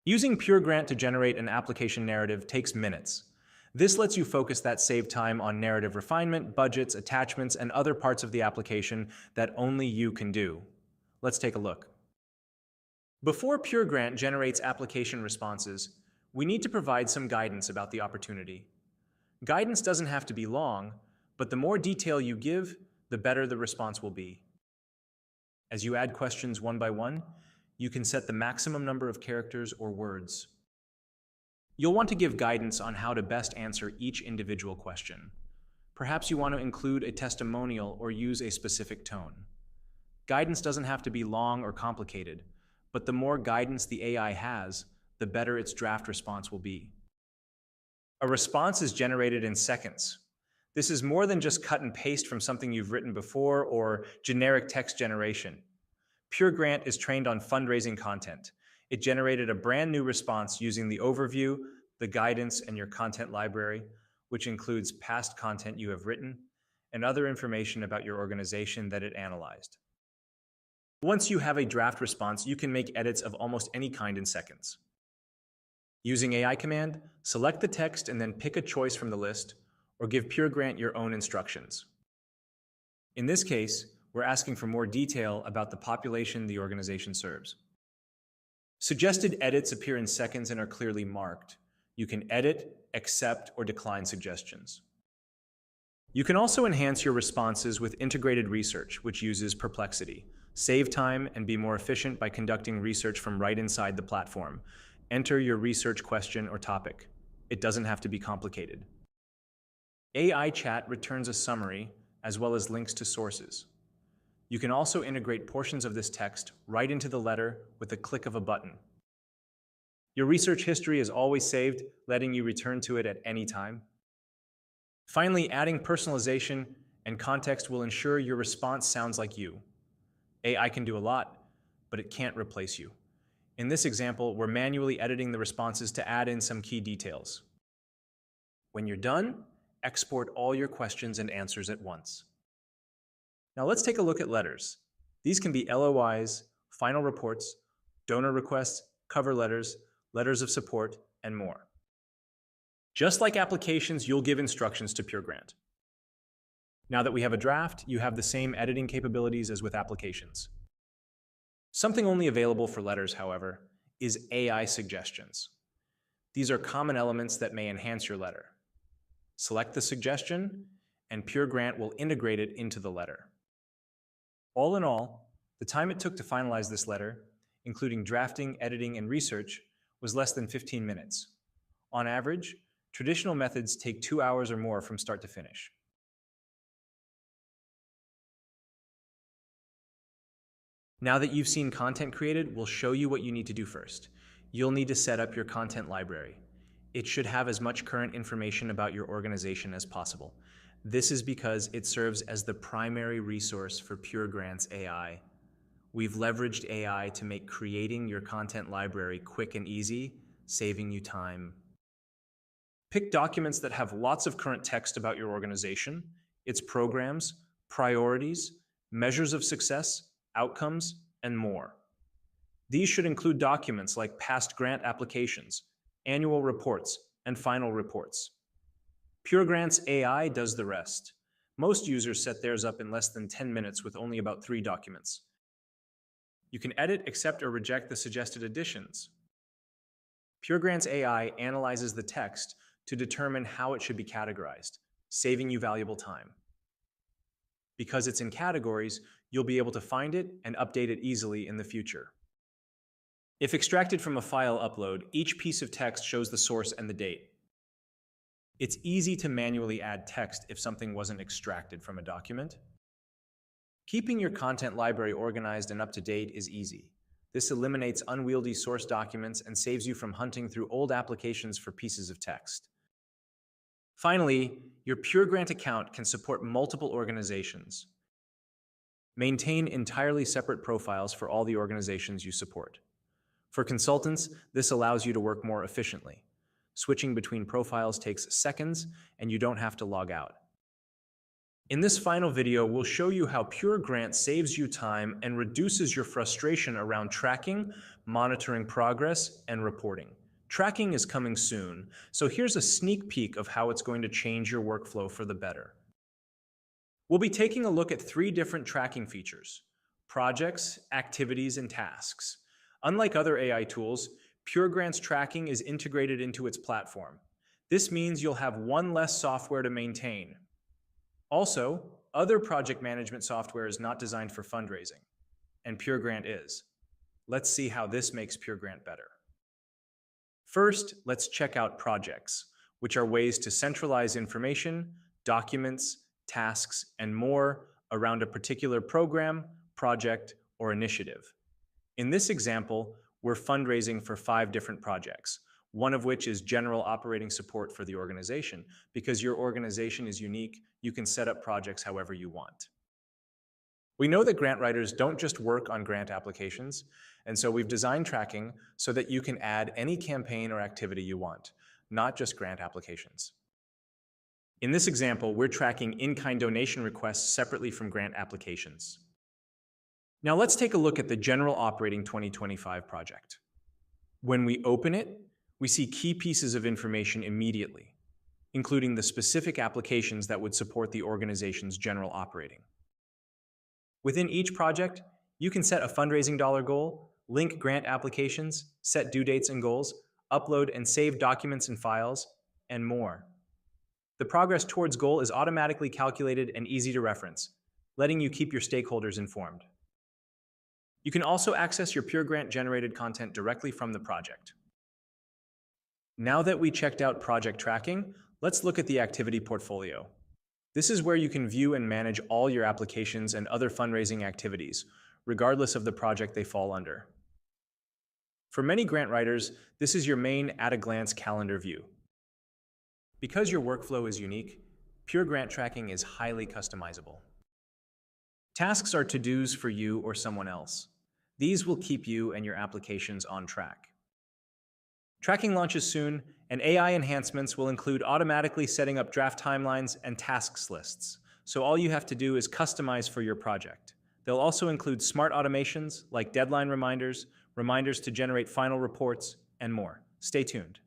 Using PureGrant to generate an application narrative takes minutes. This lets you focus that saved time on narrative refinement, budgets, attachments, and other parts of the application that only you can do. Let's take a look. Before PureGrant generates application responses, we need to provide some guidance about the opportunity. Guidance doesn't have to be long, but the more detail you give, the better the response will be. As you add questions one by one, you can set the maximum number of characters or words. You'll want to give guidance on how to best answer each individual question. Perhaps you want to include a testimonial or use a specific tone. Guidance doesn't have to be long or complicated, but the more guidance the AI has, the better its draft response will be. A response is generated in seconds. This is more than just cut and paste from something you've written before or generic text generation. PureGrant is trained on fundraising content. It generated a brand new response using the overview, the guidance, and your content library, which includes past content you have written and other information about your organization that it analyzed. Once you have a draft response, you can make edits of almost any kind in seconds. Using AI command, select the text and then pick a choice from the list, or give PureGrant your own instructions. In this case, we're asking for more detail about the population the organization serves. Suggested edits appear in seconds and are clearly marked. You can edit, accept, or decline suggestions. You can also enhance your responses with integrated research, which uses Perplexity. Save time and be more efficient by conducting research from right inside the platform. Enter your research question or topic. It doesn't have to be complicated. AI Chat returns a summary as well as links to sources. You can also integrate portions of this text right into the letter with a click of a button. Your research history is always saved, letting you return to it at any time. Finally, adding personalization and context will ensure your response sounds like you. AI can do a lot, but it can't replace you. In this example, we're manually editing the responses to add in some key details. When you're done, export all your questions and answers at once. Now let's take a look at letters. These can be LOIs, final reports, donor requests, cover letters, letters of support, and more. Just like applications, you'll give instructions to PureGrant. Now that we have a draft, you have the same editing capabilities as with applications. Something only available for letters, however, is AI suggestions. These are common elements that may enhance your letter. Select the suggestion, and PureGrant will integrate it into the letter. All in all, the time it took to finalize this letter, including drafting, editing, and research, was less than 15 minutes. On average, traditional methods take 2 hours or more from start to finish. Now that you've seen content created, we'll show you what you need to do first. You'll need to set up your content library. It should have as much current information about your organization as possible. This is because it serves as the primary resource for PureGrant's AI. We've leveraged AI to make creating your content library quick and easy, saving you time. Pick documents that have lots of current text about your organization, its programs, priorities, measures of success, outcomes, and more. These should include documents like past grant applications, annual reports, and final reports. PureGrant's AI does the rest. Most users set theirs up in less than 10 minutes with only about 3 documents. You can edit, accept, or reject the suggested additions. PureGrant's AI analyzes the text to determine how it should be categorized, saving you valuable time. Because it's in categories, you'll be able to find it and update it easily in the future. If extracted from a file upload, each piece of text shows the source and the date. It's easy to manually add text if something wasn't extracted from a document. Keeping your content library organized and up to date is easy. This eliminates unwieldy source documents and saves you from hunting through old applications for pieces of text. Finally, your PureGrant account can support multiple organizations. Maintain entirely separate profiles for all the organizations you support. For consultants, this allows you to work more efficiently. Switching between profiles takes seconds, and you don't have to log out. In this final video, we'll show you how PureGrant saves you time and reduces your frustration around tracking, monitoring progress, and reporting. Tracking is coming soon, so here's a sneak peek of how it's going to change your workflow for the better. We'll be taking a look at three different tracking features: projects, activities, and tasks. Unlike other AI tools, PureGrant's tracking is integrated into its platform. This means you'll have one less software to maintain. Also, other project management software is not designed for fundraising, and PureGrant is. Let's see how this makes PureGrant better. First, let's check out projects, which are ways to centralize information, documents, tasks, and more around a particular program, project, or initiative. In this example, we're fundraising for 5 different projects, one of which is general operating support for the organization. Because your organization is unique, you can set up projects however you want. We know that grant writers don't just work on grant applications, and so we've designed tracking so that you can add any campaign or activity you want, not just grant applications. In this example, we're tracking in-kind donation requests separately from grant applications. Now let's take a look at the General Operating 2025 project. When we open it, we see key pieces of information immediately, including the specific applications that would support the organization's general operating. Within each project, you can set a fundraising dollar goal, link grant applications, set due dates and goals, upload and save documents and files, and more. The progress towards goal is automatically calculated and easy to reference, letting you keep your stakeholders informed. You can also access your PureGrant generated content directly from the project. Now that we checked out project tracking, let's look at the activity portfolio. This is where you can view and manage all your applications and other fundraising activities, regardless of the project they fall under. For many grant writers, this is your main at-a-glance calendar view. Because your workflow is unique, PureGrant tracking is highly customizable. Tasks are to-dos for you or someone else. These will keep you and your applications on track. Tracking launches soon, and AI enhancements will include automatically setting up draft timelines and tasks lists, so all you have to do is customize for your project. They'll also include smart automations like deadline reminders, reminders to generate final reports, and more. Stay tuned.